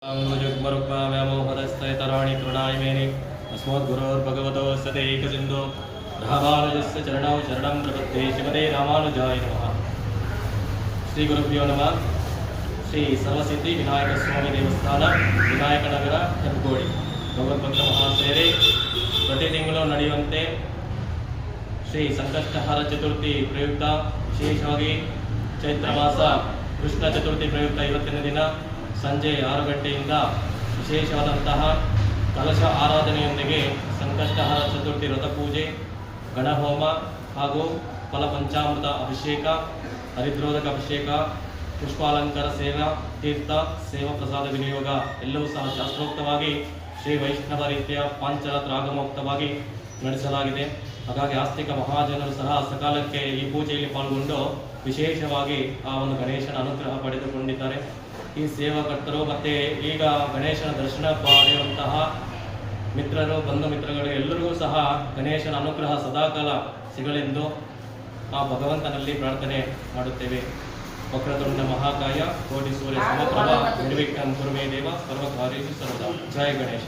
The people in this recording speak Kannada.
व्यामोहदस्तराणि तृणाय मेनि अस्मद्गुरोर्भगवतोऽस्य एकसिन्धो रामानुजस्य चरणौ शरणं प्रपद्ये श्रीमते रामानुजाय नमः। ಶ್ರೀ ಗುರುಭ್ಯೋ ನಮಃ. ಶ್ರೀ ಸರ್ವಸಿದ್ಧಿ ವಿನಾಯಕ ಸ್ವಾಮಿ ದೇವಸ್ಥಾನ, ವಿನಾಯಕನಗರ, ಹೆಬ್ಬಗೋಡಿ. ಭಗವದ್ಭಕ್ತ ಮಹಾಶಯರೇ, ಪ್ರತಿ ತಿಂಗಳು ನಡೆಯುವಂತೆ ಶ್ರೀ ಸಂಕಷ್ಟಹಾರ ಚತುರ್ಥಿ ಪ್ರಯುಕ್ತ, ವಿಶೇಷವಾಗಿ ಚೈತ್ರ ಮಾಸ ಕೃಷ್ಣ ಚತುರ್ಥಿ ಪ್ರಯುಕ್ತ ಇವತ್ತಿನ ದಿನ ಸಂಜೆ 6 ಗಂಟೆಯಿಂದ ವಿಶೇಷವಾದಂತಹ ಕಲಶ ಆರಾಧನೆಯೊಂದಿಗೆ ಸಂಕಷ್ಟಹಾರ ಚತುರ್ಥಿ ವ್ರತಪೂಜೆ, ಗಣಹೋಮ ಹಾಗೂ ಫಲಪಂಚಾಮೃತ ಅಭಿಷೇಕ, ಹರಿದ್ರೋಧಕ ಅಭಿಷೇಕ, ಪುಷ್ಪಾಲಂಕಾರ ಸೇವಾ, ತೀರ್ಥ ಸೇವಾ, ಪ್ರಸಾದ ವಿನಿಯೋಗ ಎಲ್ಲವೂ ಸಹ ಶಾಸ್ತ್ರೋಕ್ತವಾಗಿ ಶ್ರೀ ವೈಷ್ಣವ ರೀತಿಯ ಪಾಂಚರಾತ್ರ ಆಗಮೋಕ್ತವಾಗಿ ನಡೆಸಲಾಗಿದೆ. ಹಾಗಾಗಿ ಆಸ್ತಿಕ ಮಹಾಜನರು ಸಹ ಸಕಾಲಕ್ಕೆ ಈ ಪೂಜೆಯಲ್ಲಿ ಪಾಲ್ಗೊಂಡು ವಿಶೇಷವಾಗಿ ಆ ಒಂದು ಗಣೇಶನ ಅನುಗ್ರಹ ಪಡೆದುಕೊಂಡಿದ್ದಾರೆ. ಈ ಸೇವಾಕರ್ತರು ಮತ್ತು ಈಗ ಗಣೇಶನ ದರ್ಶನ ಪಡೆಯುವಂತಹ ಮಿತ್ರರು, ಬಂಧು ಮಿತ್ರಗಳು ಎಲ್ಲರಿಗೂ ಸಹ ಗಣೇಶನ ಅನುಗ್ರಹ ಸದಾಕಾಲ ಸಿಗಲೆಂದು ಆ ಭಗವಂತನಲ್ಲಿ ಪ್ರಾರ್ಥನೆ ಮಾಡುತ್ತೇವೆ. ವಕ್ರತುಂಡ ಮಹಾಕಾಯ ಕೋಟಿ ಸೂರ್ಯ ಸಮಪ್ರಭ ನಿರ್ವಿಘ್ನಂ ಕುರು ಮೇ ದೇವ ಸರ್ವಕಾರ್ಯೇಷು ಸರ್ವದಾ. ಜಯ ಗಣೇಶ.